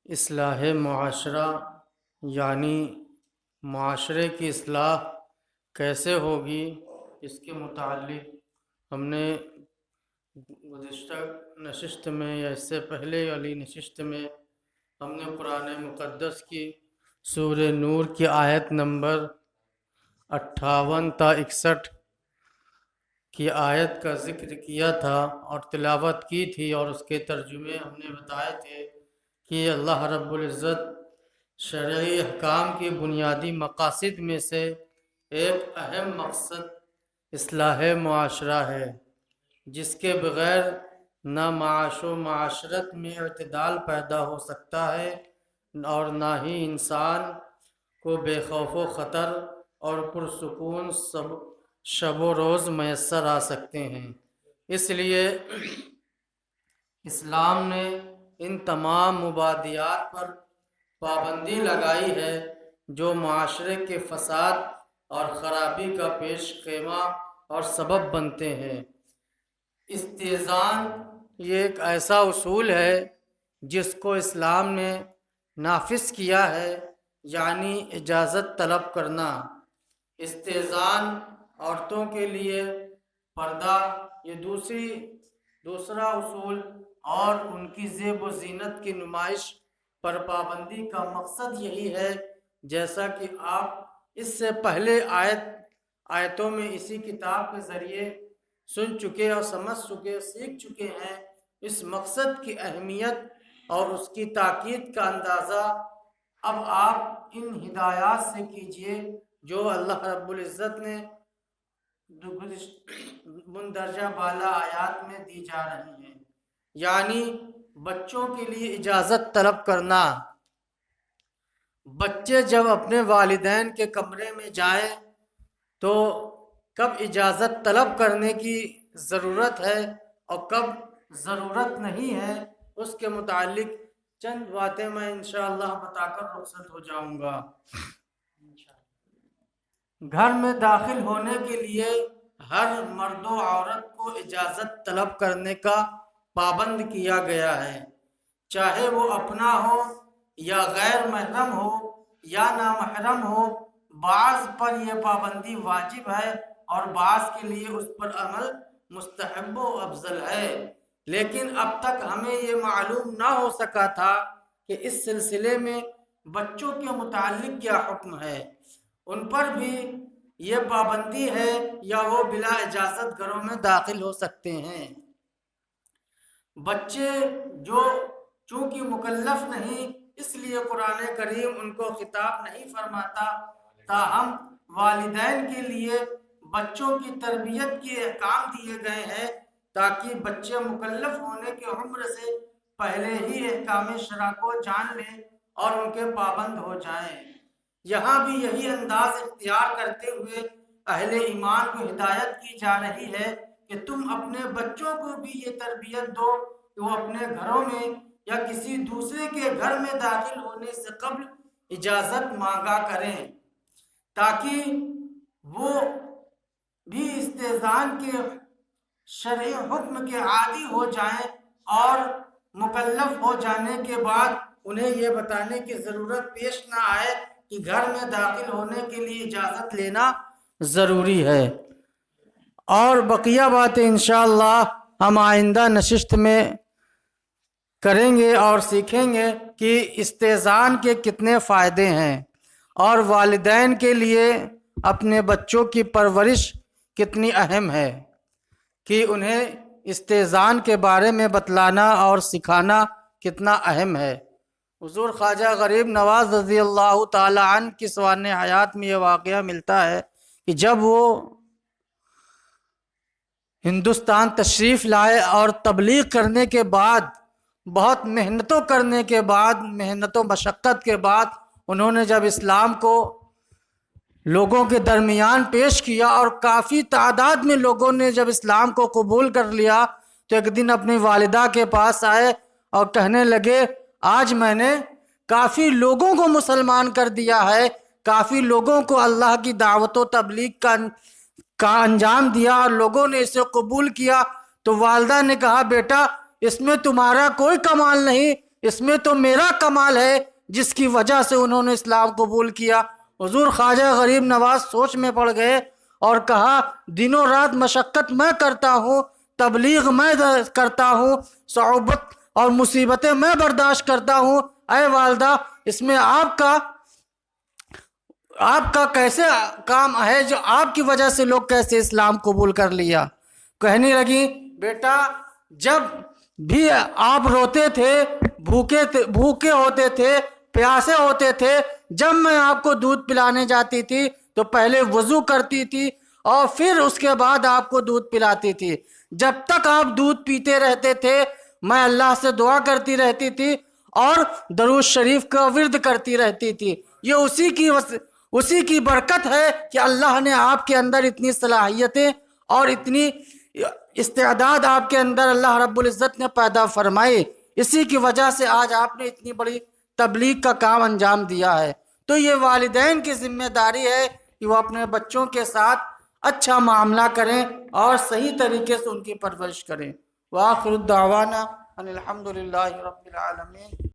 اصلاح معاشرہ یعنی معاشرے کی اصلاح کیسے ہوگی، اس کے متعلق ہم نے گزشتہ نشست میں یا اس سے پہلے والی نشست میں ہم نے قرآن مقدس کی سورہ نور کی آیت نمبر 58 تا 61 کی آیت کا ذکر کیا تھا اور تلاوت کی تھی، اور اس کے ترجمے ہم نے بتائے تھے کہ اللہ رب العزت شرعی احکام کی بنیادی مقاصد میں سے ایک اہم مقصد اصلاح معاشرہ ہے، جس کے بغیر نہ معاش و معاشرت میں اعتدال پیدا ہو سکتا ہے اور نہ ہی انسان کو بے خوف و خطر اور پرسکون شب و روز میسر آ سکتے ہیں۔ اس لیے اسلام نے ان تمام مبادیات پر پابندی لگائی ہے جو معاشرے کے فساد اور خرابی کا پیش خیمہ اور سبب بنتے ہیں۔ استئذان یہ ایک ایسا اصول ہے جس کو اسلام نے نافذ کیا ہے، یعنی اجازت طلب کرنا۔ استئذان عورتوں کے لیے پردہ یہ دوسرا اصول اور ان کی زیب و زینت کی نمائش پر پابندی کا مقصد یہی ہے، جیسا کہ آپ اس سے پہلے آیتوں میں اسی کتاب کے ذریعے سن چکے اور سمجھ چکے، سیکھ چکے ہیں۔ اس مقصد کی اہمیت اور اس کی تاکید کا اندازہ اب آپ ان ہدایات سے کیجئے جو اللہ رب العزت نے مندرجہ بالا آیات میں دی جا رہی ہیں، یعنی بچوں کے لیے اجازت طلب کرنا۔ بچے جب اپنے والدین کے کمرے میں جائیں تو کب اجازت طلب کرنے کی ضرورت ہے اور کب ضرورت نہیں ہے، اس کے متعلق چند باتیں میں انشاءاللہ بتا کر رخصت ہو جاؤں گا۔ گھر میں داخل ہونے کے لیے ہر مرد و عورت کو اجازت طلب کرنے کا پابند کیا گیا ہے، چاہے وہ اپنا ہو یا غیر محرم ہو یا نامحرم ہو۔ بعض پر یہ پابندی واجب ہے اور بعض کے لیے اس پر عمل مستحب و افضل ہے، لیکن اب تک ہمیں یہ معلوم نہ ہو سکا تھا کہ اس سلسلے میں بچوں کے متعلق کیا حکم ہے۔ ان پر بھی یہ پابندی ہے یا وہ بلا اجازت گھروں میں داخل ہو سکتے ہیں؟ بچے جو چونکہ مکلف نہیں، اس لیے قرآن کریم ان کو خطاب نہیں فرماتا، تاہم والدین کے لیے بچوں کی تربیت کے احکام دیے گئے ہیں تاکہ بچے مکلف ہونے کی عمر سے پہلے ہی احکام شرع کو جان لیں اور ان کے پابند ہو جائیں۔ یہاں بھی یہی انداز اختیار کرتے ہوئے اہل ایمان کو ہدایت کی جا رہی ہے کہ تم اپنے بچوں کو بھی یہ تربیت دو کہ وہ اپنے گھروں میں یا کسی دوسرے کے گھر میں داخل ہونے سے قبل اجازت مانگا کریں، تاکہ وہ بھی استئذان کے شرعی حکم کے عادی ہو جائیں اور مکلف ہو جانے کے بعد انہیں یہ بتانے کی ضرورت پیش نہ آئے کہ گھر میں داخل ہونے کے لیے اجازت لینا ضروری ہے۔ اور بقیہ باتیں انشاءاللہ ہم آئندہ نشست میں کریں گے اور سیکھیں گے کہ استئذان کے کتنے فائدے ہیں اور والدین کے لیے اپنے بچوں کی پرورش کتنی اہم ہے کہ انہیں استئذان کے بارے میں بتلانا اور سکھانا کتنا اہم ہے۔ حضور خواجہ غریب نواز رضی اللہ تعالی عنہ کی سوانح حیات میں یہ واقعہ ملتا ہے کہ جب وہ ہندوستان تشریف لائے اور تبلیغ کرنے کے بعد، بہت محنتوں کرنے کے بعد، محنت و مشقت کے بعد انہوں نے جب اسلام کو لوگوں کے درمیان پیش کیا اور کافی تعداد میں لوگوں نے جب اسلام کو قبول کر لیا، تو ایک دن اپنی والدہ کے پاس آئے اور کہنے لگے آج میں نے کافی لوگوں کو مسلمان کر دیا ہے، کافی لوگوں کو اللہ کی دعوت و تبلیغ کا انجام دیا اور لوگوں نے اسے قبول کیا۔ تو والدہ نے کہا بیٹا اس میں تمہارا کوئی کمال نہیں، اس میں تو میرا کمال ہے جس کی وجہ سے انہوں نے اسلام قبول کیا۔ حضور خواجہ غریب نواز سوچ میں پڑ گئے اور کہا دنوں رات مشقت میں کرتا ہوں، تبلیغ میں کرتا ہوں، صعوبت اور مصیبتیں میں برداشت کرتا ہوں، اے والدہ اس میں آپ کا کیسے کام ہے جو آپ کی وجہ سے لوگ کیسے اسلام قبول کر لیا؟ کہنے لگی بیٹا جب بھی آپ روتے تھے، بھوکے ہوتے تھے، پیاسے ہوتے تھے، جب میں آپ کو دودھ پلانے جاتی تھی تو پہلے وضو کرتی تھی اور پھر اس کے بعد آپ کو دودھ پلاتی تھی۔ جب تک آپ دودھ پیتے رہتے تھے میں اللہ سے دعا کرتی رہتی تھی اور درود شریف کا ورد کرتی رہتی تھی۔ یہ اسی کی برکت ہے کہ اللہ نے آپ کے اندر اتنی صلاحیتیں اور اتنی استعداد آپ کے اندر اللہ رب العزت نے پیدا فرمائی، اسی کی وجہ سے آج آپ نے اتنی بڑی تبلیغ کا کام انجام دیا ہے۔ تو یہ والدین کی ذمہ داری ہے کہ وہ اپنے بچوں کے ساتھ اچھا معاملہ کریں اور صحیح طریقے سے ان کی پرورش کریں۔ وآخر الدعوانا ان الحمد للہ رب العالمین۔